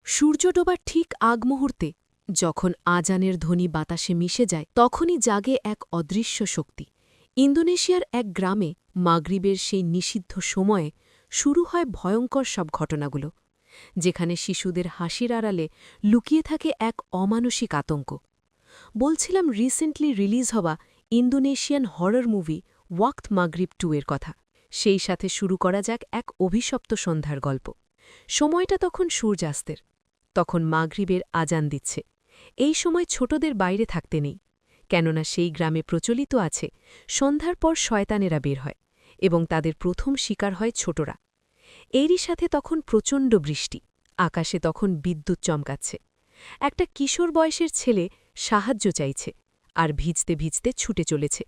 সূর্য ডোবার ঠিক আগ মুহূর্তে যখন আজানের ধ্বনি বাতাসে মিশে যায় তখনই জাগে এক অদৃশ্য শক্তি। ইন্দোনেশিয়ার এক গ্রামে মাগরিবের সেই নিষিদ্ধ সময়ে শুরু হয় ভয়ঙ্কর সব ঘটনাগুলো, যেখানে শিশুদের হাসির আড়ালে লুকিয়ে থাকে এক অমানসিক আতঙ্ক। বলছিলাম রিসেন্টলি রিলিজ হওয়া ইন্দোনেশিয়ান হরর মুভি ওয়াক্ত মাগরিব 2 এর কথা। সেই সাথে শুরু করা যাক এক অভিশপ্ত সন্ধ্যার গল্প। সময়টা তখন সূর্যাস্তের, তখন মাগরিবের আজান দিচ্ছে। এই সময় ছোটদের বাইরে থাকতে নেই, কেননা সেই গ্রামে প্রচলিত আছে সন্ধ্যার পর শয়তানেরা বের হয় এবং তাদের প্রথম শিকার হয় ছোটরা। এরই সাথে তখন প্রচণ্ড বৃষ্টি, আকাশে তখন বিদ্যুৎ চমকাচ্ছে। একটা কিশোর বয়সের ছেলে সাহায্য চাইছে আর ভিজতে ভিজতে ছুটে চলেছে।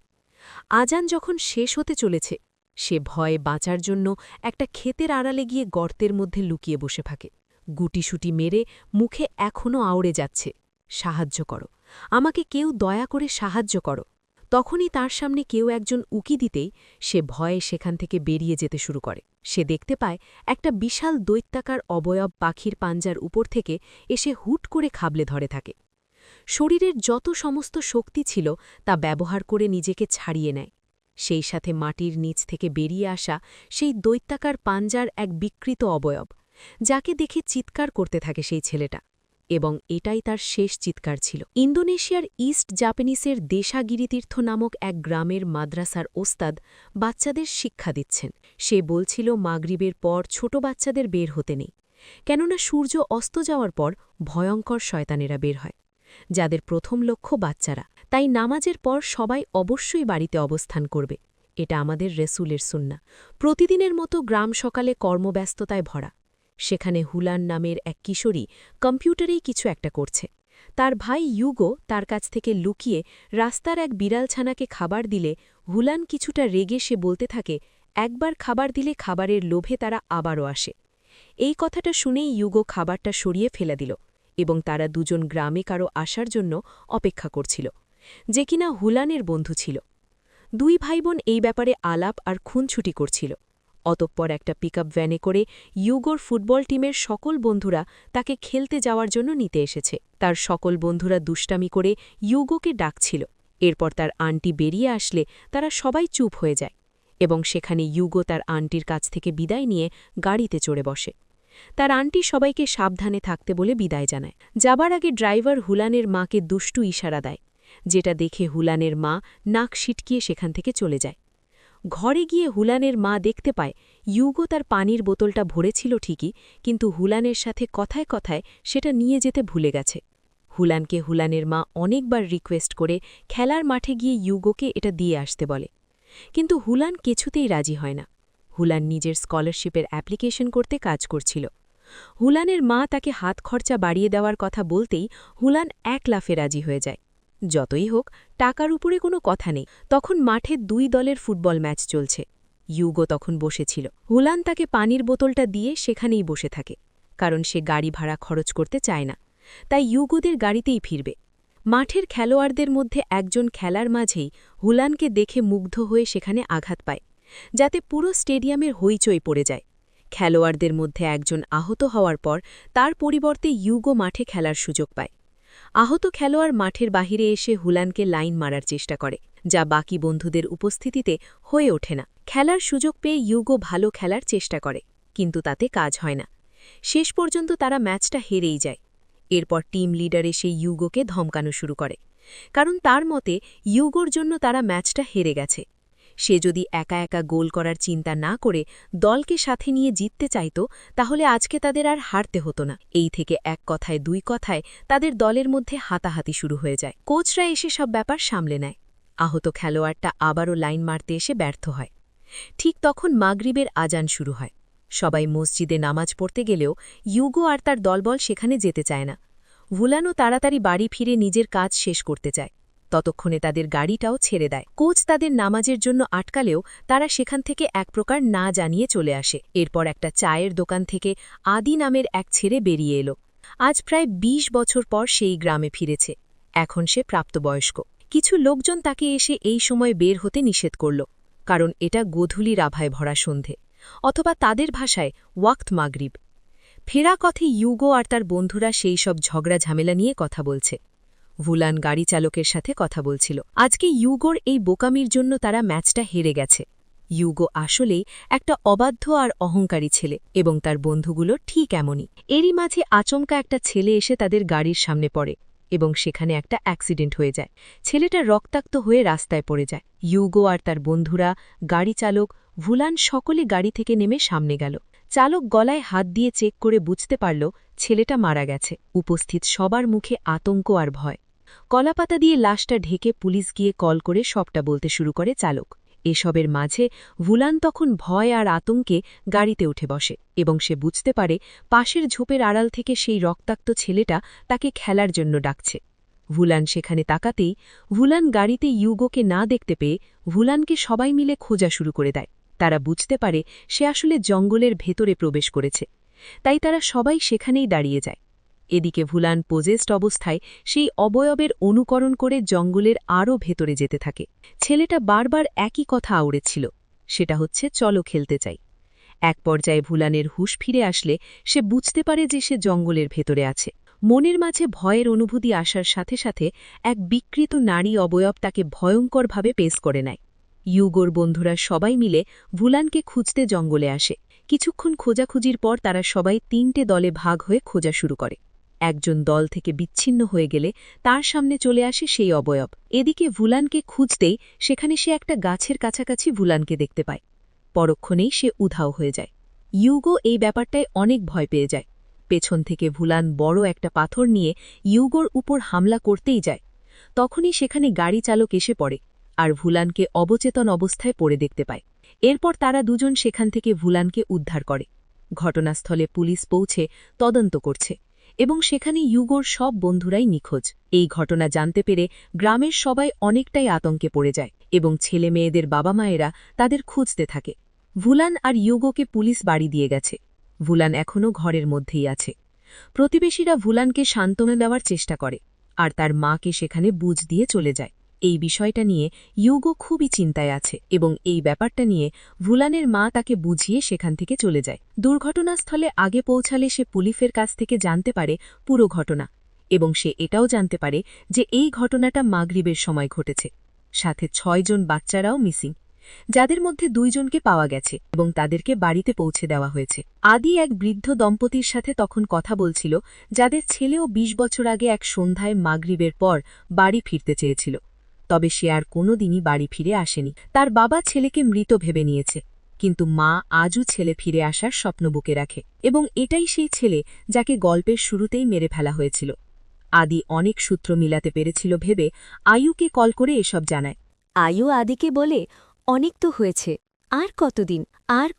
আজান যখন শেষ হতে চলেছে, সে ভয়ে বাঁচার জন্য একটা ক্ষেতের আড়ালে গিয়ে গর্তের মধ্যে লুকিয়ে বসে থাকে। গুটিসুটি মেরে মুখে এখনও আওড়ে যাচ্ছে, সাহায্য করো, আমাকে কেউ দয়া করে সাহায্য করো। তখনই তার সামনে কেউ একজন উকি দিতেই সে ভয়ে সেখান থেকে বেরিয়ে যেতে শুরু করে। সে দেখতে পায় একটা বিশাল দৈত্যাকার অবয়ব পাখির পাঞ্জার উপর থেকে এসে হুট করে খাবলে ধরে থাকে। শরীরের যত সমস্ত শক্তি ছিল তা ব্যবহার করে নিজেকে ছাড়িয়ে নেয়। সেই সাথে মাটির নিচ থেকে বেরিয়ে আসা সেই দৈত্যাকার পাঞ্জার এক বিকৃত অবয়ব, যাকে দেখে চিৎকার করতে থাকে সেই ছেলেটা, এবং এটাই তার শেষ চিৎকার ছিল। ইন্দোনেশিয়ার ইস্ট জাপানিসের দেশাগিরিতীর্থ নামক এক গ্রামের মাদ্রাসার ওস্তাদ বাচ্চাদের শিক্ষা দিচ্ছেন। সে বলছিল মাগরিবের পর ছোট বাচ্চাদের বের হতে নেই, কেননা সূর্য অস্ত যাওয়ার পর ভয়ঙ্কর শয়তানেরা বের হয়, যাদের প্রথম লক্ষ্য বাচ্চারা। তাই নামাজের পর সবাই অবশ্যই বাড়িতে অবস্থান করবে। এটা আমাদের রসুলের সুন্নাহ। প্রতিদিনের মতো গ্রাম সকালে কর্মব্যস্ততায় ভরা। সেখানে হুলান নামের এক কিশোরী কম্পিউটারেই কিছু একটা করছে। তার ভাই ইউগো তার কাছ থেকে লুকিয়ে রাস্তার এক বিড়ালছানাকে খাবার দিলে হুলান কিছুটা রেগে সে বলতে থাকে, একবার খাবার দিলে খাবারের লোভে তারা আবারও আসে। এই কথাটা শুনেই ইউগো খাবারটা সরিয়ে ফেলে দিল এবং তারা দুজন গ্রামে কারো আসার জন্য অপেক্ষা করছিল, যে কিনা হুলানের বন্ধু ছিল। দুই ভাইবোন এই ব্যাপারে আলাপ আর খুনছুটি করছিল। অতঃপর একটা পিকআপ ভ্যানে করে ইউগোর ফুটবল টিমের সকল বন্ধুরা তাকে খেলতে যাওয়ার জন্য নিতে এসেছে। তার সকল বন্ধুরা দুষ্টামি করে ইউগোকে ডাকছিল। এরপর তার আন্টি বেরিয়ে আসলে তারা সবাই চুপ হয়ে যায় এবং সেখানে ইউগো তার আন্টির কাছ থেকে বিদায় নিয়ে গাড়িতে চড়ে বসে। তার আন্টি সবাইকে সাবধানে থাকতে বলে বিদায় জানায়। যাবার আগে ড্রাইভার হুলানের মাকে দুষ্টু ইশারা দেয়, যেটা দেখে হুলানের মা নাক সিটকিয়ে সেখান থেকে চলে যায়। ঘরে গিয়ে হুলানের মা দেখতে পায় ইউগো তার পানির বোতলটা ভরেছিল ঠিকই, কিন্তু হুলানের সাথে কথায় কথায় সেটা নিয়ে যেতে ভুলে গেছে। হুলানকে হুলানের মা অনেকবার রিকোয়েস্ট করে খেলার মাঠে গিয়ে ইউগোকে এটা দিয়ে আসতে বলে, কিন্তু হুলান কিছুতেই রাজি হয় না। হুলান নিজের স্কলারশিপের অ্যাপ্লিকেশন করতে কাজ করছিল। হুলানের মা তাকে হাত খরচা বাড়িয়ে দেওয়ার কথা বলতেই হুলান এক লাফে রাজি হয়ে যায়। যতই হোক, টাকার উপরে কোনো কথা নেই। তখন মাঠে দুই দলের ফুটবল ম্যাচ চলছে। ইউগো তখন বসেছিল। হুলান তাকে পানির বোতলটা দিয়ে সেখানেই বসে থাকে, কারণ সে গাড়ি ভাড়া খরচ করতে চায় না। তাই ইউগোদের গাড়িতেই ফিরবে। মাঠের খেলোয়াড়দের মধ্যে একজন খেলার মাঝেই হুলানকে দেখে মুগ্ধ হয়ে সেখানে আঘাত পায়, যাতে পুরো স্টেডিয়ামের হইচই পড়ে যায়। খেলোয়াড়দের মধ্যে একজন আহত হওয়ার পর তার পরিবর্তে ইউগো মাঠে খেলার সুযোগ পায়। আহত খেলোয়াড় মাঠের বাহিরে এসে হুলানকে লাইন মারার চেষ্টা করে, যা বাকি বন্ধুদের উপস্থিতিতে হয়ে ওঠে না। খেলার সুযোগ পেয়ে ইউগো ভালো খেলার চেষ্টা করে, কিন্তু তাতে কাজ হয় না। শেষ পর্যন্ত তারা ম্যাচটা হেরেই যায়। এরপর টিম লিডার এসে ইউগোকে ধমকানো শুরু করে, কারণ তার মতে ইউগোর জন্য তারা ম্যাচটা হেরে গেছে। সে যদি একা একা গোল করার চিন্তা না করে দলকে সাথে নিয়ে জিততে চাইত, তাহলে আজকে তাদের আর হারতে হতো না। এই থেকে এক কথায় দুই কথায় তাদের দলের মধ্যে হাতাহাতি শুরু হয়ে যায়। কোচরা এসে সব ব্যাপার সামলে নেয়। আহত খেলোয়াড়টা আবারও লাইন মারতে এসে ব্যর্থ হয়। ঠিক তখন মাগরিবের আজান শুরু হয়। সবাই মসজিদে নামাজ পড়তে গেলেও ইউগো আর তার দলবল সেখানে যেতে চায় না। হুলানও তাড়াতাড়ি বাড়ি ফিরে নিজের কাজ শেষ করতে চায়। ততক্ষণে তাদের গাড়িটাও ছেড়ে দেয়। কোচ তাদের নামাজের জন্য আটকালেও তারা সেখান থেকে এক প্রকার না জানিয়ে চলে আসে। এরপর একটা চায়ের দোকান থেকে আদি নামের এক ছেলে বেরিয়ে এলো। আজ প্রায় ২০ বছর পর সেই গ্রামে ফিরেছে। এখন সে প্রাপ্তবয়স্ক। কিছু লোকজন তাকে এসে এই সময় বের হতে নিষেধ করল, কারণ এটা গোধূলির আভায় ভরা সন্ধে, অথবা তাদের ভাষায় ওয়াক্ত মাগরিব। ফেরা পথে ইউগো আর তার বন্ধুরা সেই সব ঝগড়া ঝামেলা নিয়ে কথা বলছে। ভুলান গাড়ি চালকের সাথে কথা বলছিল। আজকে ইউগোর এই বোকামির জন্য তারা ম্যাচটা হেরে গেছে। ইউগো আসলেই একটা অবাধ্য আর অহংকারী ছেলে এবং তার বন্ধুগুলো ঠিক এমনই। এরই মাঝে আচমকা একটা ছেলে এসে তাদের গাড়ির সামনে পড়ে এবং সেখানে একটা অ্যাক্সিডেন্ট হয়ে যায়। ছেলেটা রক্তাক্ত হয়ে রাস্তায় পড়ে যায়। ইউগো আর তার বন্ধুরা, গাড়ি চালক, ভুলান সকলে গাড়ি থেকে নেমে সামনে গেল। চালক গলায় হাত দিয়ে চেক করে বুঝতে পারল ছেলেটা মারা গেছে। উপস্থিত সবার মুখে আতঙ্ক আর ভয়। কলাপাতা দিয়ে লাশটা ঢেকে পুলিশ গিয়ে কল করে সবটা বলতে শুরু করে চালক। এসবের মাঝে ভুলান তখন ভয় আর আতঙ্কে গাড়িতে উঠে বসে এবং সে বুঝতে পারে পাশের ঝোপের আড়াল থেকে সেই রক্তাক্ত ছেলেটা তাকে খেলার জন্য ডাকছে। ভুলান সেখানে তাকাতেই ভুলান গাড়িতে ইউগোকে না দেখতে পেয়ে ভুলানকে সবাই মিলে খোঁজা শুরু করে দেয়। তারা বুঝতে পারে সে আসলে জঙ্গলের ভেতরে প্রবেশ করেছে, তাই তারা সবাই সেখানেই দাঁড়িয়ে যায়। এদিকে ভুলান পোজেস্ট অবস্থায় সেই অবয়বের অনুকরণ করে জঙ্গলের আরও ভেতরে যেতে থাকে। ছেলেটা বারবার একই কথা আওড়েছিল, সেটা হচ্ছে চলো খেলতে চাই। এক পর্যায়ে ভুলানের হুঁশ ফিরে আসলে সে বুঝতে পারে যে সে জঙ্গলের ভেতরে আছে। মনের মাঝে ভয়ের অনুভূতি আসার সাথে সাথে এক বিকৃত নারী অবয়ব তাকে ভয়ঙ্করভাবে পেশ করে নেয়। ইউগোর বন্ধুরা সবাই মিলে ভুলানকে খুঁজতে জঙ্গলে আসে। কিছুক্ষণ খোঁজাখুঁজির পর তারা সবাই ৩টে দলে ভাগ হয়ে খোঁজা শুরু করে। একজন দল থেকে বিচ্ছিন্ন হয়ে গেলে তার সামনে চলে আসে সেই অবয়ব। এদিকে ভুলানকে খুঁজতেই সেখানে সে একটা গাছের কাছাকাছি ভুলানকে দেখতে পায়। পরক্ষণেই সে উধাও হয়ে যায়। ইউগো এই ব্যাপারটায় অনেক ভয় পেয়ে যায়। পেছন থেকে ভুলান বড় একটা পাথর নিয়ে ইউগোর উপর হামলা করতেই যায়। তখনই সেখানে গাড়ি চালক এসে পড়ে আর ভুলানকে অবচেতন অবস্থায় পড়ে দেখতে পায়। এরপর তারা দুজন সেখান থেকে ভুলানকে উদ্ধার করে। ঘটনাস্থলে পুলিশ পৌঁছে তদন্ত করছে এবং সেখানে ইউগোর সব বন্ধুরাই নিখোঁজ। এই ঘটনা জানতে পেরে গ্রামের সবাই অনেকটাই আতঙ্কে পড়ে যায় এবং ছেলে মেয়েদের বাবা মায়েরা তাদের খুঁজতে থাকে। ভুলান আর ইউগোকে পুলিশ বাড়ি দিয়ে গেছে। ভুলান এখনও ঘরের মধ্যেই আছে। প্রতিবেশীরা ভুলানকে সান্ত্বনা দেওয়ার চেষ্টা করে আর তার মাকে সেখানে বুঝ দিয়ে চলে যায়। এই বিষয়টা নিয়ে ইউগো খুবই চিন্তায় আছে এবং এই ব্যাপারটা নিয়ে ভুলানের মা তাকে বুঝিয়ে সেখান থেকে চলে যায়। দুর্ঘটনাস্থলে আগে পৌঁছালে সে পুলিশের কাছ থেকে জানতে পারে পুরো ঘটনা এবং সে এটাও জানতে পারে যে এই ঘটনাটা মাগরিবের সময় ঘটেছে। সাথে ৬ জন বাচ্চারাও মিসিং, যাদের মধ্যে ২ জনকে পাওয়া গেছে এবং তাদেরকে বাড়িতে পৌঁছে দেওয়া হয়েছে। আদি এক বৃদ্ধ দম্পতির সাথে তখন কথা বলছিল, যাদের ছেলেও ২০ বছর আগে এক সন্ধ্যায় মাগরিবের পর বাড়ি ফিরতে চেয়েছিল, তবে সে আর কোনোদিনই বাড়ি ফিরে আসেনি। তার বাবা ছেলেকে মৃত ভেবে নিয়েছে, কিন্তু মা আজও ছেলে ফিরে আসার স্বপ্ন বুকে রাখে এবং এটাই সেই ছেলে যাকে গল্পের শুরুতেই মেরে ফেলা হয়েছিল। আদি অনেক সূত্র মিলাতে পেরেছিল ভেবে আয়ুকে কল করে এসব জানায়। আয়ু আদিকে বলে, অনেক তো হয়েছে, আর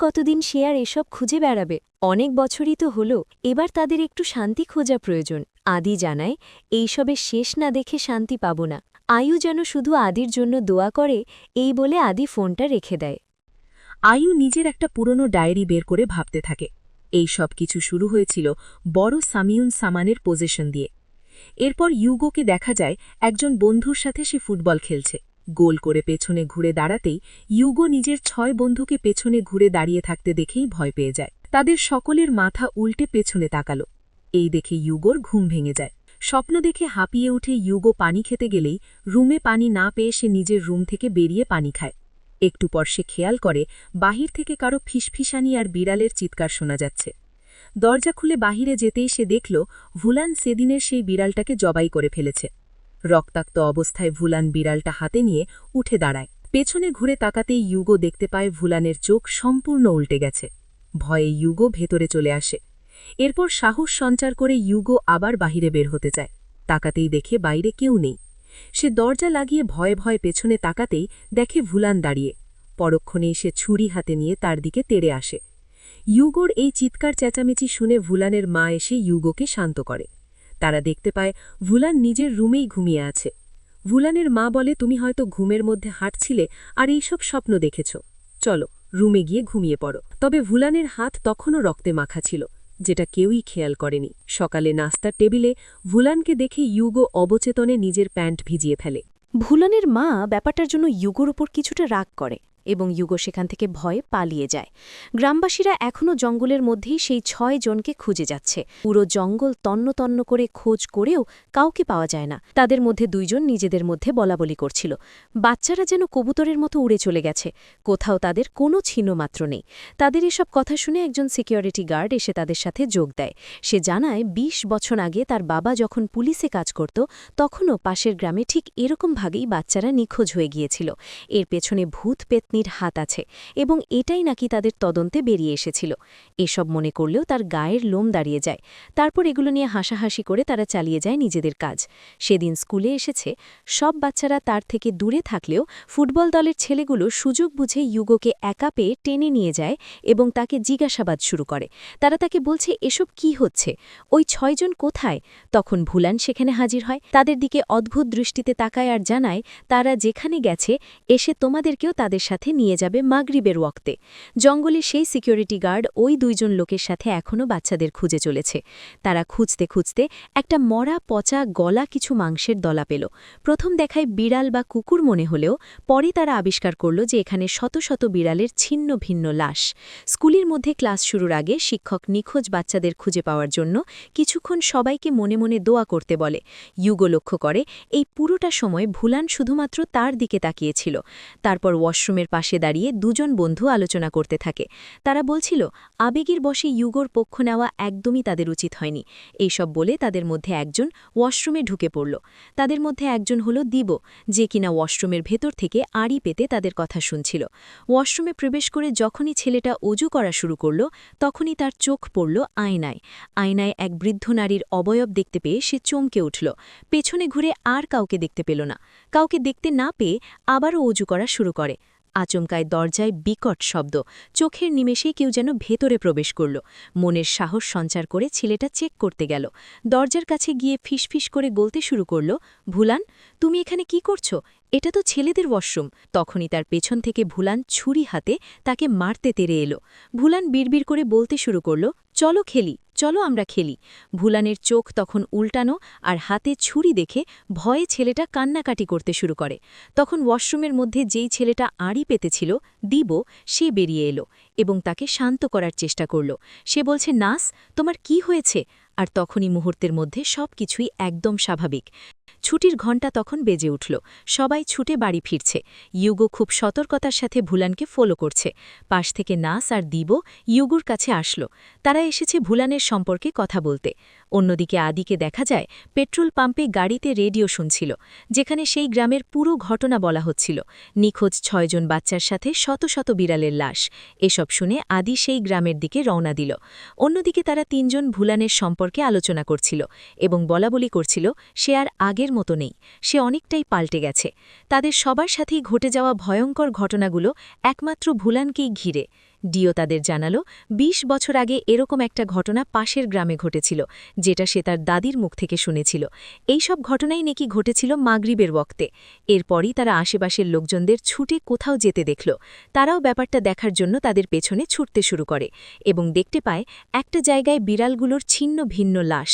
কতদিন সে আর এসব খুঁজে বেড়াবে? অনেক বছরই তো হল, এবার তাদের একটু শান্তি খোঁজা প্রয়োজন। আদি জানায়, এইসবের শেষ না দেখে শান্তি পাব না। আয়ু যেন শুধু আদির জন্য দোয়া করে, এই বলে আদি ফোনটা রেখে দেয়। আয়ু নিজের একটা পুরনো ডায়েরি বের করে ভাবতে থাকে। এই সব কিছু শুরু হয়েছিল বড় সামিউন সামানের পজিশন দিয়ে। এরপর ইউগোকে দেখা যায় একজন বন্ধুর সাথে সে ফুটবল খেলছে। গোল করে পেছনে ঘুরে দাঁড়াতেই ইউগো নিজের ৬ বন্ধুকে পেছনে ঘুরে দাঁড়িয়ে থাকতে দেখেই ভয় পেয়ে যায়। তাদের সকলের মাথা উল্টে পেছনে তাকালো। এই দেখে ইউগোর ঘুম ভেঙে যায়। স্বপ্ন দেখে হাঁপিয়ে উঠে ইউগো পানি খেতে গেলেই রুমে পানি না পেয়ে সে নিজের রুম থেকে বেরিয়ে পানি খায়। একটু পর সে খেয়াল করে বাহির থেকে কারো ফিসফিসানি আর বিড়ালের চিৎকার শোনা যাচ্ছে। দরজা খুলে বাহিরে যেতেই সে দেখল ভুলান সেদিনের সেই বিড়ালটাকে জবাই করে ফেলেছে। রক্তাক্ত অবস্থায় ভুলান বিড়ালটা হাতে নিয়ে উঠে দাঁড়ায়। পেছনে ঘুরে তাকাতেই ইউগো দেখতে পায় ভুলানের চোখ সম্পূর্ণ উল্টে গেছে। ভয়ে ইউগো ভেতরে চলে আসে। এরপর সাহস সঞ্চার করে ইউগো আবার বাহিরে বের হতে চায়। তাকাতেই দেখে বাইরে কেউ নেই। সে দরজা লাগিয়ে ভয়ে ভয়ে পেছনে তাকাতেই দেখে ভুলান দাঁড়িয়ে। পরক্ষণেই সে ছুরি হাতে নিয়ে তার দিকে তেড়ে আসে। ইউগোর এই চিৎকার চেঁচামেচি শুনে ভুলানের মা এসে ইউগোকে শান্ত করে। তারা দেখতে পায় ভুলান নিজের রুমেই ঘুমিয়ে আছে। ভুলানের মা বলে, তুমি হয়তো ঘুমের মধ্যে হাঁটছিলে আর এইসব স্বপ্ন দেখেছ, চলো রুমে গিয়ে ঘুমিয়ে পড়ো। তবে ভুলানের হাত তখনও রক্তে মাখা ছিল, যেটা কেউই খেয়াল করেনি। সকালে নাস্তার টেবিলে ভুলানকে দেখে ইউগো অবচেতনে নিজের প্যান্ট ভিজিয়ে ফেলে। ভুলানের মা ব্যাপারটার জন্য ইউগোর ওপর কিছুটা রাগ করে এবং ইউগো সেখান থেকে ভয়ে পালিয়ে যায়। গ্রামবাসীরা এখনও জঙ্গলের মধ্যেই সেই 6 জনকে খুঁজে যাচ্ছে। পুরো জঙ্গল তন্ন তন্ন করে খোঁজ করেও কাউকে পাওয়া যায় না। তাদের মধ্যে 2 জন নিজেদের মধ্যে বলাবলি করছিল, বাচ্চারা যেন কবুতরের মতো উড়ে চলে গেছে, কোথাও তাদের কোনো ছিন্নমাত্র নেই। তাদের এসব কথা শুনে একজন সিকিউরিটি গার্ড এসে তাদের সাথে যোগ দেয়। সে জানায় 20 বছর আগে তার বাবা যখন পুলিশে কাজ করত তখনও পাশের গ্রামে ঠিক এরকম ভাবেই বাচ্চারা নিখোঁজ হয়ে গিয়েছিল। এর পেছনে ভূত পেতনির হাত আছে এবং এটাই নাকি তাদের তদন্তে বেরিয়ে এসেছিল। এসব মনে করলেও তার গায়ের লোম দাঁড়িয়ে যায়। তারপর এগুলো নিয়ে হাসাহাসি করে তারা চালিয়ে যায় নিজেদের কাজ। সেদিন স্কুলে এসেছে, সব বাচ্চারা তার থেকে দূরে থাকলেও ফুটবল দলের ছেলেগুলো সুযোগ বুঝে ইউগোকে একা পেয়ে টেনে নিয়ে যায় এবং তাকে জিজ্ঞাসাবাদ শুরু করে। তারা তাকে বলছে এসব কি হচ্ছে, ওই 6 জন কোথায়? তখন ভুলান সেখানে হাজির হয়, তাদের দিকে অদ্ভুত দৃষ্টিতে তাকায় আর জানায় তারা যেখানে গেছে এসে তোমাদেরকেও তাদের সাথে নিয়ে যাবে মাগরিবের ওয়াক্তে। জঙ্গলে সেই সিকিউরিটি গার্ড ওই 2 জন লোকের সাথে এখনও বাচ্চাদের খুঁজে চলেছে। তারা খুঁজতে খুঁজতে একটা মরা পচা গলা কিছু মাংসের দলা পেল। প্রথম দেখায় বিড়াল বা কুকুর মনে হলেও পরে তারা আবিষ্কার করল যে এখানে শত শত বিড়ালের ছিন্ন ভিন্ন লাশ। স্কুলের মধ্যে ক্লাস শুরুর আগে শিক্ষক নিখোঁজ বাচ্চাদের খুঁজে পাওয়ার জন্য কিছুক্ষণ সবাইকে মনে মনে দোয়া করতে বলে। ইউগো লক্ষ্য করে এই পুরোটা সময় ভুলান শুধুমাত্র তার দিকে তাকিয়েছিল। তারপর ওয়াশরুমের পাশে দাঁড়িয়ে 2 জন বন্ধু আলোচনা করতে থাকে। তারা বলছিল আবেগের বশে ইউগোর পক্ষ নেওয়া একদমই তাদের উচিত হয়নি। এইসব বলে তাদের মধ্যে একজন ওয়াশরুমে ঢুকে পড়ল। তাদের মধ্যে একজন হলো দিবো, যে কিনা ওয়াশরুমের ভেতর থেকে আড়ি পেতে তাদের কথা শুনছিল। ওয়াশরুমে প্রবেশ করে যখনই ছেলেটা অজু করা শুরু করল তখনই তার চোখ পড়ল আয়নায়। আয়নায় এক বৃদ্ধ নারীর অবয়ব দেখতে পেয়ে সে চমকে উঠল। পেছনে ঘুরে আর কাউকে দেখতে পেল না। কাউকে দেখতে না পেয়ে আবারও অজু করা শুরু করে। আচমকায় দরজায় বিকট শব্দ, চোখের নিমেষেই কেউ যেন ভেতরে প্রবেশ করল। মনের সাহস সঞ্চার করে ছেলেটা চেক করতে গেল। দরজার কাছে গিয়ে ফিসফিস করে বলতে শুরু করল, ভুলান, তুমি এখানে কি করছো? এটা তো ছেলেদের ওয়াশরুম। তখনই তার পেছন থেকে ভুলান ছুরি হাতে তাকে মারতে তেড়ে এলো। ভুলান বিড়বিড় করে বলতে শুরু করল, চলো খেলি, চলো আমরা খেলি। ভুলানের চোখ তখন উল্টানো আর হাতে ছুরি দেখে ভয়ে ছেলেটা কান্নাকাটি করতে শুরু করে। তখন ওয়াশরুমের মধ্যে যেই ছেলেটা আড়ি পেতেছিল দিবো, সে বেরিয়ে এলো এবং তাকে শান্ত করার চেষ্টা করল। সে বলছে, নাস, তোমার কি হয়েছে? আর তখনই মুহূর্তের মধ্যে সবকিছুই একদম স্বাভাবিক। ছুটির ঘণ্টা তখন বেজে উঠল। সবাই ছুটে বাড়ি ফিরছে। ইউগো খুব সতর্কতার সাথে ভুলানকে ফলো করছে। পাশ থেকে নাস আর দিবো ইউগোর কাছে আসলো। তারা এসেছে ভুলানের সম্পর্কে কথা বলতে। অন্যদিকে আদিকে দেখা যায় পেট্রোল পাম্পে গাড়িতে রেডিও শুনছিল, যেখানে সেই গ্রামের পুরো ঘটনা বলা হচ্ছিল। নিখোঁজ 6 জন বাচ্চার সাথে শত শত বিড়ালের লাশ। এসব শুনে আদি সেই গ্রামের দিকে রওনা দিল। অন্যদিকে তারা 3 জন ভুলানের সম্পর্কে আলোচনা করছিল এবং বলাবলি করছিল সে আর আগের মতো নেই, সে অনেকটাই পাল্টে গেছে। তাদের সবার সাথেই ঘটে যাওয়া ভয়ঙ্কর ঘটনাগুলো একমাত্র ভুলানকেই ঘিরে। ডিও তাদের জানালো 20 বছর আগে এরকম একটা ঘটনা পাশের গ্রামে ঘটেছিল, যেটা সে তার দাদির মুখ থেকে শুনেছিল। এই সব ঘটনাই নাকি ঘটেছিল মাগরিবের ওয়াক্তে। এরপরই তারা আশেপাশের লোকজনদের ছুটে কোথাও যেতে দেখল। তারাও ব্যাপারটা দেখার জন্য তাদের পেছনে ছুটতে শুরু করে এবং দেখতে পায় একটা জায়গায় বিড়ালগুলোর ছিন্ন ভিন্ন লাশ।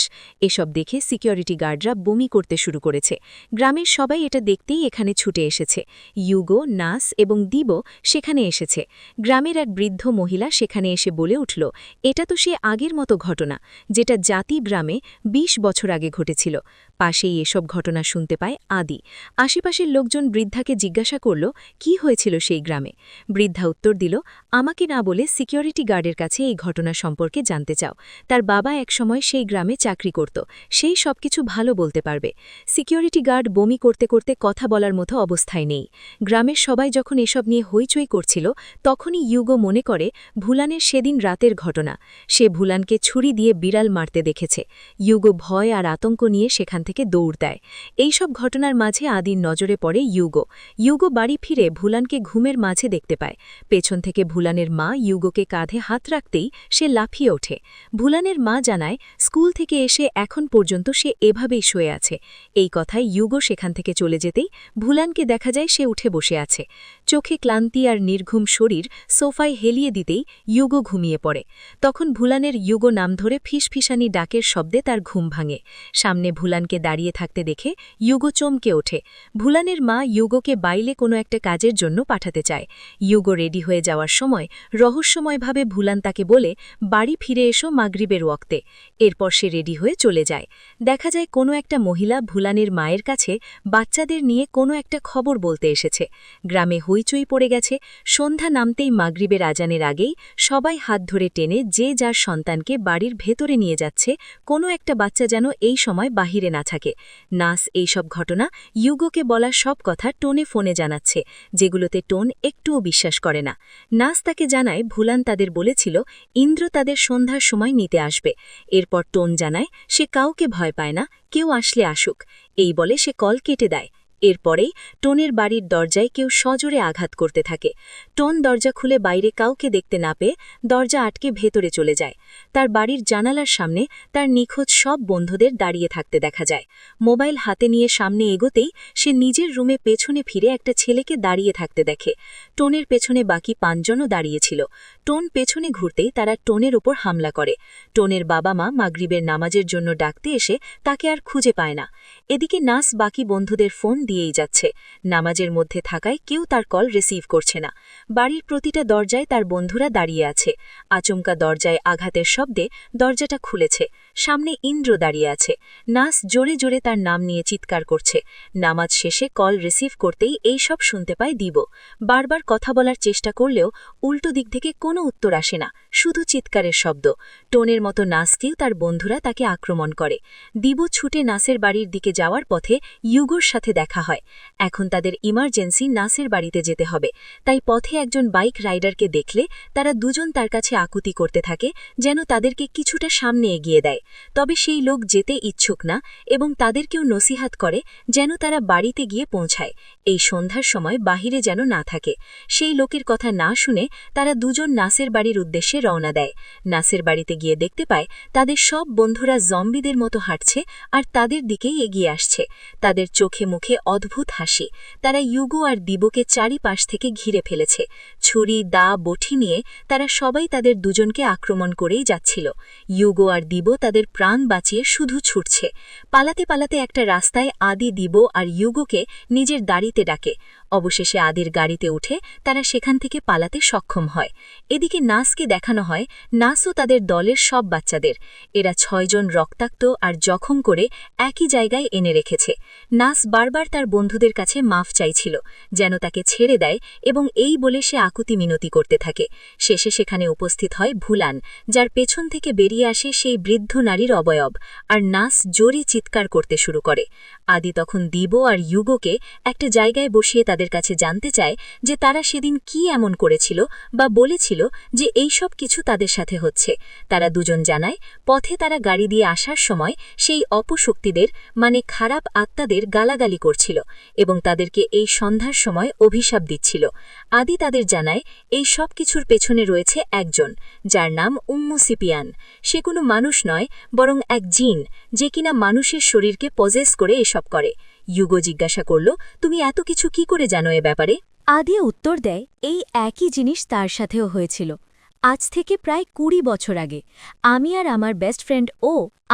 এসব দেখে সিকিউরিটি গার্ডরা বমি করতে শুরু করেছে। গ্রামের সবাই এটা দেখতেই এখানে ছুটে এসেছে। ইউগো, নাস এবং দিবো সেখানে এসেছে। গ্রামের এক বৃদ্ধ মহিলা সেখানে এসে বলে উঠল, এটা তো সে আগের মতো ঘটনা, যেটা জাতি গ্রামে 20 বছর আগে ঘটেছিল। পাশেই এসব ঘটনা শুনতে পায় আদি। আশেপাশের লোকজন বৃদ্ধাকে জিজ্ঞাসা করল, কি হয়েছিল সেই গ্রামে? বৃদ্ধা উত্তর দিল, আমাকে না বলে সিকিউরিটি গার্ডের কাছে এই ঘটনা সম্পর্কে জানতে চাও। তার বাবা একসময় সেই গ্রামে চাকরি করত, সেই সবকিছু ভালো বলতে পারবে। সিকিউরিটি গার্ড বমি করতে করতে কথা বলার মতো অবস্থায় নেই। গ্রামের সবাই যখন এসব নিয়ে হইচই করছিল তখনই ইউগো মনে করে ভুলানের সেদিন রাতের ঘটনা। সে ভুলানকে ছুরি দিয়ে বিড়াল মারতে দেখেছে। ইউগো ভয় আর আতঙ্ক নিয়ে সেখান থেকে দৌড় দেয়। এইসব ঘটনার মাঝে আদির নজরে পড়ে ইউগো। ইউগো বাড়ি ফিরে ভুলানকে ঘুমের মাঝে দেখতে পায়। পেছন থেকে ভুলানের মা ইউগোকে কাঁধে হাত রাখতেই সে লাফিয়ে ওঠে। ভুলানের মা জানায় স্কুল থেকে এসে এখন পর্যন্ত সে এভাবেই শুয়ে আছে। এই কথায় ইউগো সেখান থেকে চলে যেতেই ভুলানকে দেখা যায় সে উঠে বসে আছে। চোখে ক্লান্তি আর নির্ঘুম শরীর সোফায় হেলে ঠেলিয়ে দিতেই ইউগো ঘুমিয়ে পড়ে। তখন ভুলানের ইউগো নাম ধরে ফিসফিসানি ডাকের শব্দে তার ঘুম ভাঙে। সামনে ভুলানকে দাঁড়িয়ে থাকতে দেখে ইউগো চমকে ওঠে। ভুলানের মা ইউগোকে বাইরে কোনো একটা কাজের জন্য পাঠাতে চায়। ইউগো রেডি হয়ে যাওয়ার সময় রহস্যময়ভাবে ভুলান তাকে বলে, বাড়ি ফিরে এসো মাগরিবের ওয়াক্তে। এরপর সে রেডি হয়ে চলে যায়। দেখা যায় কোনো একটা মহিলা ভুলানের মায়ের কাছে বাচ্চাদের নিয়ে কোনো একটা খবর বলতে এসেছে। গ্রামে হইচই পড়ে গেছে। সন্ধ্যা নামতেই মাগরিবের আজানের আগেই সবাই হাত ধরে টেনে যে যার সন্তানকে বাড়ির ভেতরে নিয়ে যাচ্ছে, কোনো একটা বাচ্চা যেন এই সময় বাহিরে না থাকে। নাস এইসব ঘটনা ইউগোকে বলা সব কথা টোনে ফোনে জানাচ্ছে, যেগুলোতে টোন একটুও বিশ্বাস করে না। নাস তাকে জানায় ভুলান তাদের বলেছিল ইন্দ্র তাদের সন্ধ্যার সময় নিতে আসবে। এরপর টোন জানায় সে কাউকে ভয় পায় না, কেউ আসলে আসুক। এই বলে সে কল কেটে দেয়। এরপরেই টোনের বাড়ির দরজায় কেউ সজোরে আঘাত করতে থাকে। টোন দরজা খুলে বাইরে কাউকে দেখতে না পেয়ে দরজা আটকে ভেতরে চলে যায়। তার বাড়ির জানালার সামনে তার নিখোঁজ সব বন্ধুদের দাঁড়িয়ে থাকতে দেখা যায়। মোবাইল হাতে নিয়ে সামনে এগোতেই সে নিজের রুমে পেছনে ফিরে একটা ছেলেকে দাঁড়িয়ে থাকতে দেখে। টোনের পেছনে বাকি 5 জনও দাঁড়িয়েছিল। টোন পেছনে ঘুরতেই তারা টোনের ওপর হামলা করে। টোনের বাবা মা মাগরিবের নামাজের জন্য ডাকতে এসে তাকে আর খুঁজে পায় না। এদিকে নাস বাকি বন্ধুদের ফোন দিয়েই যাচ্ছে। নামাজের মধ্যে থাকায় কেউ তার কল রিসিভ করছে না। বাড়ির প্রতিটা দরজায় তার বন্ধুরা দাঁড়িয়ে আছে। আচমকা দরজায় আঘাতের শব্দে দরজাটা খুলেছে। সামনে ইন্দ্র দাঁড়িয়ে আছে। নাস জোরে জোরে তার নাম নিয়ে চিৎকার করছে। নামাজ শেষে কল রিসিভ করতেই এই সব শুনতে পায় দিবো। বারবার কথা বলার চেষ্টা করলেও উল্টো দিক থেকে কোনো উত্তর আসে না, শুধু চিৎকারের শব্দ। টোনের মতো নাসকেও তার বন্ধুরা তাকে আক্রমণ করে। দিবো ছুটে নাসের বাড়ির দিকে যাওয়ার পথে ইউগোর সাথে দেখা হয়। এখন তাদের ইমার্জেন্সি নাসের বাড়িতে যেতে হবে, তাই পথে একজন বাইক রাইডারকে দেখলে তারা দুজন তার কাছে আকুতি করতে থাকে যেন তাদেরকে কিছুটা সামনে এগিয়ে দেয়। তবে সেই লোক যেতে ইচ্ছুক না এবং তাদেরকেও নসিহাত করে যেন তারা বাড়িতে গিয়ে পৌঁছায়, এই সন্ধ্যার সময় বাহিরে যেন না থাকে। সেই লোকের কথা না শুনে তারা দুজন নাসের বাড়ির উদ্দেশ্যে রওনা দেয়। নাসের বাড়িতে গিয়ে দেখতে পায় তাদের সব বন্ধুরা জম্বিদের মতো হাঁটছে আর তাদের দিকেই এগিয়ে আসছে। তাদের চোখে মুখে অদ্ভুত হাসি। তারা ইউগো আর দিবোকে চারিপাশ থেকে ঘিরে ফেলেছে। ছুরি, দা, বঠি নিয়ে তারা সবাই তাদের দুজনকে আক্রমণ করেই যাচ্ছিল। ইউগো আর দিবো তাদের প্রাণ বাঁচিয়ে শুধু ছুটছে। পালাতে পালাতে একটা রাস্তায় আদি দিবো আর ইউগোকে নিজের দাড়িতে ডাকে। অবশেষে আদির গাড়িতে উঠে তারা সেখান থেকে পালাতে সক্ষম হয়। এদিকে নাসকে দেখানো হয় নাসও তাদের দলের সব বাচ্চাদের। এরা 6 জন রক্তাক্ত আর জখম করে একই জায়গায় এনে রেখেছে। নাস বারবার তার বন্ধুদের কাছে মাফ চাইছিল যেন তাকে ছেড়ে দেয় এবং এই বলে সে আকুতি মিনতি করতে থাকে। শেষে সেখানে উপস্থিত হয় ভুলান, যার পেছন থেকে বেরিয়ে আসে সেই বৃদ্ধ নারীর অবয়ব, আর নাস জোরে চিৎকার করতে শুরু করে। আদি তখন দিবো আর ইউগোকে একটা জায়গায় বসিয়ে তাদের কাছে জানতে চায় যে তারা সেদিন কি এমন করেছিল বা বলেছিল যে এই সব কিছু তাদের সাথে হচ্ছে। তারা দুজন জানায় পথে তারা গাড়ি দিয়ে আসার সময় সেই অপশক্তিদের মানে খারাপ আত্মাদের গালাগালি করছিল এবং তাদেরকে এই সন্ধ্যার সময় অভিশাপ দিচ্ছিল। আদি তাদের জানায় এই সব কিছুর পেছনে রয়েছে একজন, যার নাম উম্মু সিপিয়ান। সে কোনো মানুষ নয়, বরং এক জিন, যে কিনা মানুষের শরীরকে পজেস করে এসব করে। ইউগো জিজ্ঞাসা করল, তুমি এত কিছু কি করে জানো এ ব্যাপারে? আদি উত্তর দেয়, এই একই জিনিস তার সাথেও হয়েছিল। আজ থেকে প্রায় 20 বছর আগে আমি আর আমার বেস্ট ফ্রেন্ড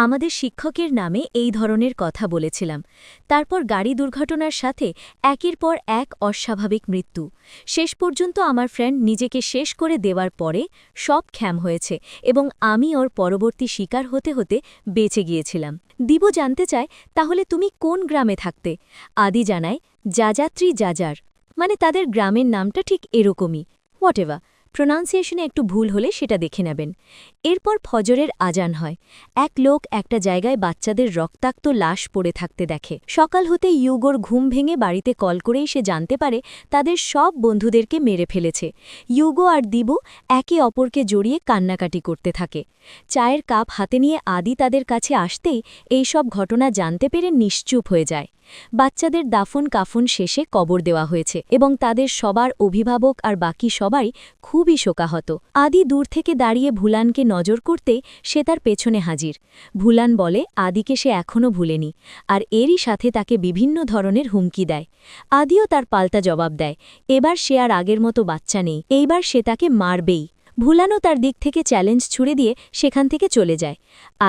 আমাদের শিক্ষকের নামে এই ধরনের কথা বলেছিলাম। তারপর গাড়ি দুর্ঘটনার সাথে একের পর এক অস্বাভাবিক মৃত্যু। শেষ পর্যন্ত আমার ফ্রেন্ড নিজেকে শেষ করে দেওয়ার পরে সব ক্ষাম হয়েছে এবং আমি ওর পরবর্তী শিকার হতে হতে বেঁচে গিয়েছিলাম। দিবো জানতে চায়, তাহলে তুমি কোন গ্রামে থাকতে? আদি জানায়, যাযাত্রী যাজার, মানে তাদের গ্রামের নামটা ঠিক এরকমই। হোয়াটএভার, প্রোনাউন্সিয়েশনে একটু ভুল হলে সেটা দেখে নেবেন। এরপর ফজরের আজান হয়। এক লোক একটা জায়গায় বাচ্চাদের রক্তাক্ত লাশ পড়ে থাকতে দেখে। সকাল হতে ইউগোর ঘুম ভেঙে বাড়িতে কল করেই সে জানতে পারে তাদের সব বন্ধুদেরকে মেরে ফেলেছে। ইউগো আর দিবো একে অপরকে জড়িয়ে কান্নাকাটি করতে থাকে। চায়ের কাপ হাতে নিয়ে আদি তাদের কাছে আসতেই এই সব ঘটনা জানতে পেরে নিশ্চুপ হয়ে যায়। বাচ্চাদের দাফন কাফন শেষে কবর দেওয়া হয়েছে এবং তাদের সবার অভিভাবক আর বাকি সবাই খুবই শোকাহত। আদি দূর থেকে দাঁড়িয়ে ভুলানকে নজর করতে সে তার পেছনে হাজির। ভুলান বলে আদিকে সে এখনও ভুলেনি, আর এরই সাথে তাকে বিভিন্ন ধরনের হুমকি দেয়। আদিও তার পাল্টা জবাব দেয়। এবার সে আর আগের মতো বাচ্চা নেই, এইবার সে তাকে মারবেই। ভুলানও তার দিক থেকে চ্যালেঞ্জ ছুড়ে দিয়ে সেখান থেকে চলে যায়।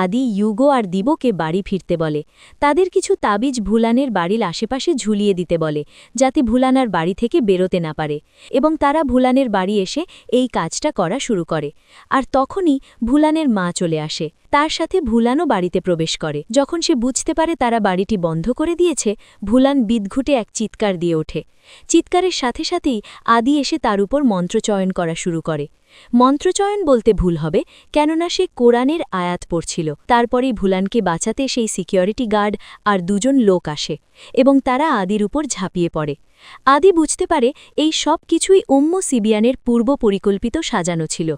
আদি ইউগো আর দিবকে বাড়ি ফিরতে বলে। তাদের কিছু তাবিজ ভুলানের বাড়ির আশেপাশে ঝুলিয়ে দিতে বলে, যাতে ভুলান আর বাড়ি থেকে বেরোতে না পারে, এবং তারা ভুলানের বাড়ি এসে এই কাজটা করা শুরু করে। আর তখনই ভুলানের মা চলে আসে। তার সাথে ভুলানও বাড়িতে প্রবেশ করে। যখন সে বুঝতে পারে তারা বাড়িটি বন্ধ করে দিয়েছে, ভুলান বিদঘুটে এক চিৎকার দিয়ে ওঠে। চিৎকারের সাথে সাথেই আদি এসে তার উপর মন্ত্রচয়ন করা শুরু করে। মন্ত্রচয়ন বলতে ভুল হবে, কেননা সে কোরআনের আয়াত পড়ছিল। তারপরেই ভুলানকে বাঁচাতে সেই সিকিউরিটি গার্ড আর দুজন লোক আসে এবং তারা আদির উপর ঝাঁপিয়ে পড়ে। আদি বুঝতে পারে এই সব কিছুই সিবিয়ানের পূর্ব পরিকল্পিত সাজানো ছিল।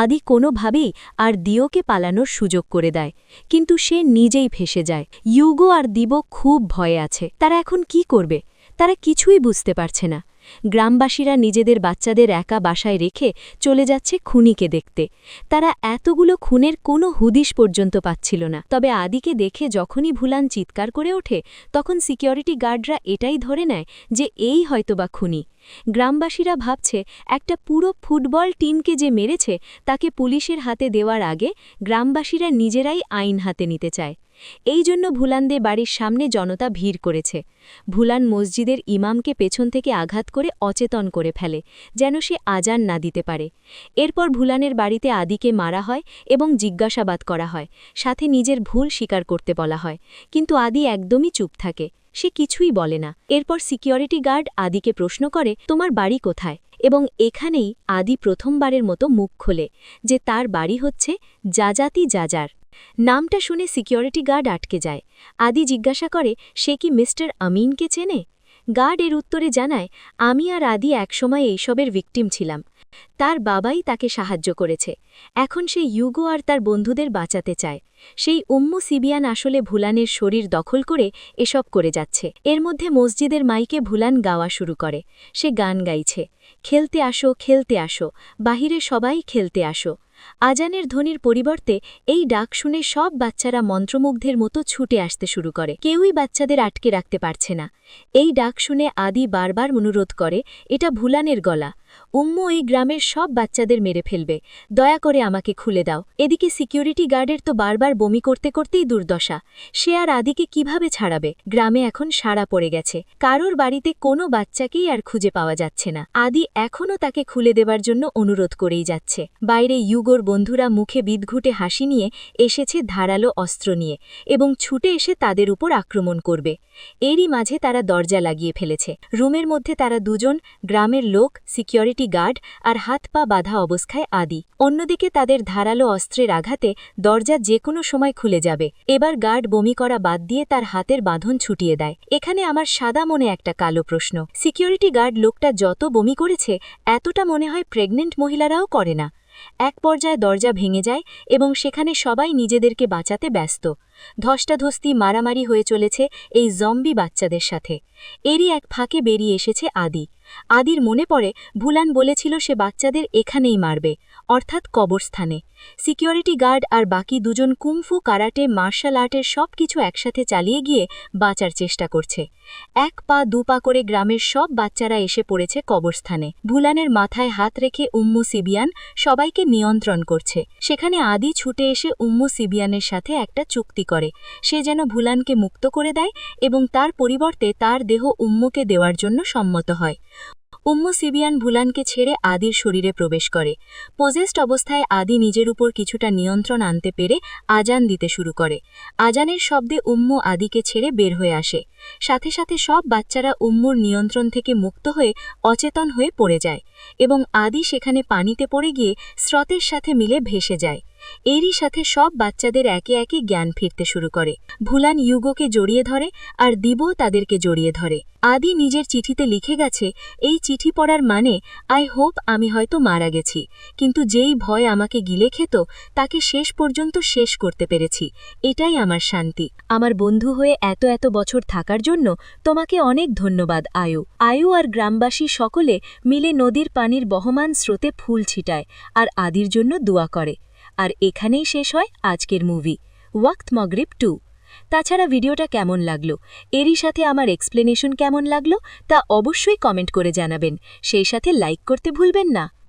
আদি কোনোভাবেই আর দিওকে পালানোর সুযোগ করে দেয়, কিন্তু সে নিজেই ফেসে যায়। ইউগো আর দিব খুব ভয়ে আছে। তারা এখন কি করবে তারা কিছুই বুঝতে পারছে না। গ্রামবাসীরা নিজেদের বাচ্চাদের একা বাসায় রেখে চলে যাচ্ছে খুনিকে দেখতে। তারা এতগুলো খুনের কোনো হুদিশ পর্যন্ত পাচ্ছিল না। তবে আদিকে দেখে যখনই ভুলান চিৎকার করে ওঠে, তখন সিকিউরিটি গার্ডরা এটাই ধরে নেয় যে এই হয়তোবা খুনি। গ্রামবাসীরা ভাবছে একটা পুরো ফুটবল টিমকে যে মেরেছে তাকে পুলিশের হাতে দেওয়ার আগে গ্রামবাসীরা নিজেরাই আইন হাতে নিতে চায়। এই জন্য ভুলানদের বাড়ির সামনে জনতা ভিড় করেছে। ভুলান মসজিদের ইমামকে পেছন থেকে আঘাত করে অচেতন করে ফেলে, যেন সে আজান না দিতে পারে। এরপর ভুলানের বাড়িতে আদিকে মারা হয় এবং জিজ্ঞাসাবাদ করা হয়, সাথে নিজের ভুল স্বীকার করতে বলা হয়। কিন্তু আদি একদমই চুপ থাকে, সে কিছুই বলে না। এরপর সিকিউরিটি গার্ড আদিকে প্রশ্ন করে, তোমার বাড়ি কোথায়? এবং এখানেই আদি প্রথমবারের মতো মুখ খোলে যে তার বাড়ি হচ্ছে জাজাতি জাজার। নামটা শুনে সিকিউরিটি গার্ড আটকে যায়। আদি জিজ্ঞাসা করে সে কি মিস্টার আমিনকে চেনে। গার্ড এর উত্তরে জানায়, আমি আর আদি একসময় এইসবের ভিকটিম ছিলাম। তার বাবাই তাকে সাহায্য করেছে। এখন সে ইউগো আর তার বন্ধুদের বাঁচাতে চায়। সেই সিবিয়ান আসলে ভুলানের শরীর দখল করে এসব করে যাচ্ছে। এর মধ্যে মসজিদের মাইকে ভুলান গাওয়া শুরু করে। সে গান গাইছে, খেলতে আসো খেলতে আসো, বাহিরে সবাই খেলতে আসো। আজানের ধ্বনির পরিবর্তে এই ডাক শুনে সব বাচ্চারা মন্ত্রমুগ্ধের মতো ছুটে আসতে শুরু করে। কেউই বাচ্চাদের আটকে রাখতে পারছে না। এই ডাক শুনে আদি বারবার অনুরোধ করে, এটা ভুলানের গলা। এই গ্রামের সব বাচ্চাদের মেরে ফেলবে, দয়া করে আমাকে খুলে দাও। এদিকে সিকিউরিটি গার্ডের তো বারবার বমি করতে করতেই দুর্দশা। সে আর আদিকে কিভাবে ছাড়াবে? গ্রামে এখন সাড়া পড়ে গেছে। কারোর বাড়িতে কোনো বাচ্চাকেই আর খুঁজে পাওয়া যাচ্ছে না। আদি এখনও তাকে খুলে দেবার জন্য অনুরোধ করেই যাচ্ছে। বাইরে ইউগোর বন্ধুরা মুখে বিদঘুটে হাসি নিয়ে এসেছে ধারালো অস্ত্র নিয়ে এবং ছুটে এসে তাদের উপর আক্রমণ করবে। এরই মাঝে তারা দরজা লাগিয়ে ফেলেছে। রুমের মধ্যে তারা দুজন, গ্রামের লোক, সিকিউরিটি গার্ড আর হাত পা বাঁধা অবস্থায় আদি। অন্যদিকে তাদের ধারালো অস্ত্রের আঘাতে দরজা যে কোনো সময় খুলে যাবে। এবার গার্ড বমি করা বাদ দিয়ে তার হাতের বাঁধন ছুটিয়ে দেয়। এখানে আমার সাদা মনে একটা কালো প্রশ্ন। সিকিউরিটি গার্ড লোকটা যত বমি করেছে, এতটা মনে হয় প্রেগনেন্ট মহিলারাও করে না। এক পর্যায়ে দরজা ভেঙে যায় এবং সেখানে সবাই নিজেদেরকে বাঁচাতে ব্যস্ত। ধস্তাধস্তি মারামারি হয়ে চলেছে এই জম্বি বাচ্চাদের সাথে। এরই এক ফাঁকে বেরিয়ে এসেছে আদি। আদির মনে পড়ে ভুলান বলেছিল সে বাচ্চাদের এখানেই মারবে, অর্থাৎ কবরস্থানে। সিকিউরিটি গার্ড আর বাকি দুজন কুমফু, কারাটে, মার্শাল আর্টের সব কিছু একসাথে চালিয়ে গিয়ে বাঁচার চেষ্টা করছে। এক পা দু পা করে গ্রামের সব বাচ্চারা এসে পড়েছে কবরস্থানে। ভুলানের মাথায় হাত রেখে সিবিয়ান সবাইকে নিয়ন্ত্রণ করছে। সেখানে আদি ছুটে এসে সিবিয়ানের সাথে একটা চুক্তি করে। সে যেন ভুলানকে মুক্ত করে দেয় এবং তার পরিবর্তে তার দেহ উম্মুকে দেওয়ার জন্য সম্মত হয়। সিবিয়ান ভুলানকে ছেড়ে আদির শরীরে প্রবেশ করে। পজেসড অবস্থায় আদি নিজের উপর কিছুটা নিয়ন্ত্রণ আনতে পেরে আজান দিতে শুরু করে। আজানের শব্দে আদিকে ছেড়ে বের হয়ে আসে। সাথে সাথে সব বাচ্চারা উম্মুর নিয়ন্ত্রণ থেকে মুক্ত হয়ে অচেতন হয়ে পড়ে যায় এবং আদি সেখানে পানিতে পড়ে গিয়ে স্রোতের সাথে মিলে ভেসে যায়। এরই সাথে সব বাচ্চাদের একে একে জ্ঞান ফিরতে শুরু করে। ভুলান ইউগোকে জড়িয়ে ধরে আর দিবও তাদেরকে জড়িয়ে ধরে। আদি নিজের চিঠিতে লিখে গেছে, এই চিঠি পড়ার মানে আই হোপ আমি হয়তো মারা গেছি, কিন্তু যেই ভয় আমাকে গিলে খেত তাকে শেষ পর্যন্ত শেষ করতে পেরেছি, এটাই আমার শান্তি। আমার বন্ধু হয়ে এত এত বছর থাকার জন্য তোমাকে অনেক ধন্যবাদ আয়ু। আয়ু আর গ্রামবাসী সকলে মিলে নদীর পানির বহমান স্রোতে ফুল ছিটায় আর আদির জন্য দোয়া করে। আর এখানেই শেষ হয় আজকের মুভি ওয়াক্ত মগরিব 2। তাছাড়া ভিডিওটা কেমন লাগলো, এরই সাথে আমার এক্সপ্লেনেশন কেমন লাগলো তা অবশ্যই কমেন্ট করে জানাবেন, সেই সাথে লাইক করতে ভুলবেন না।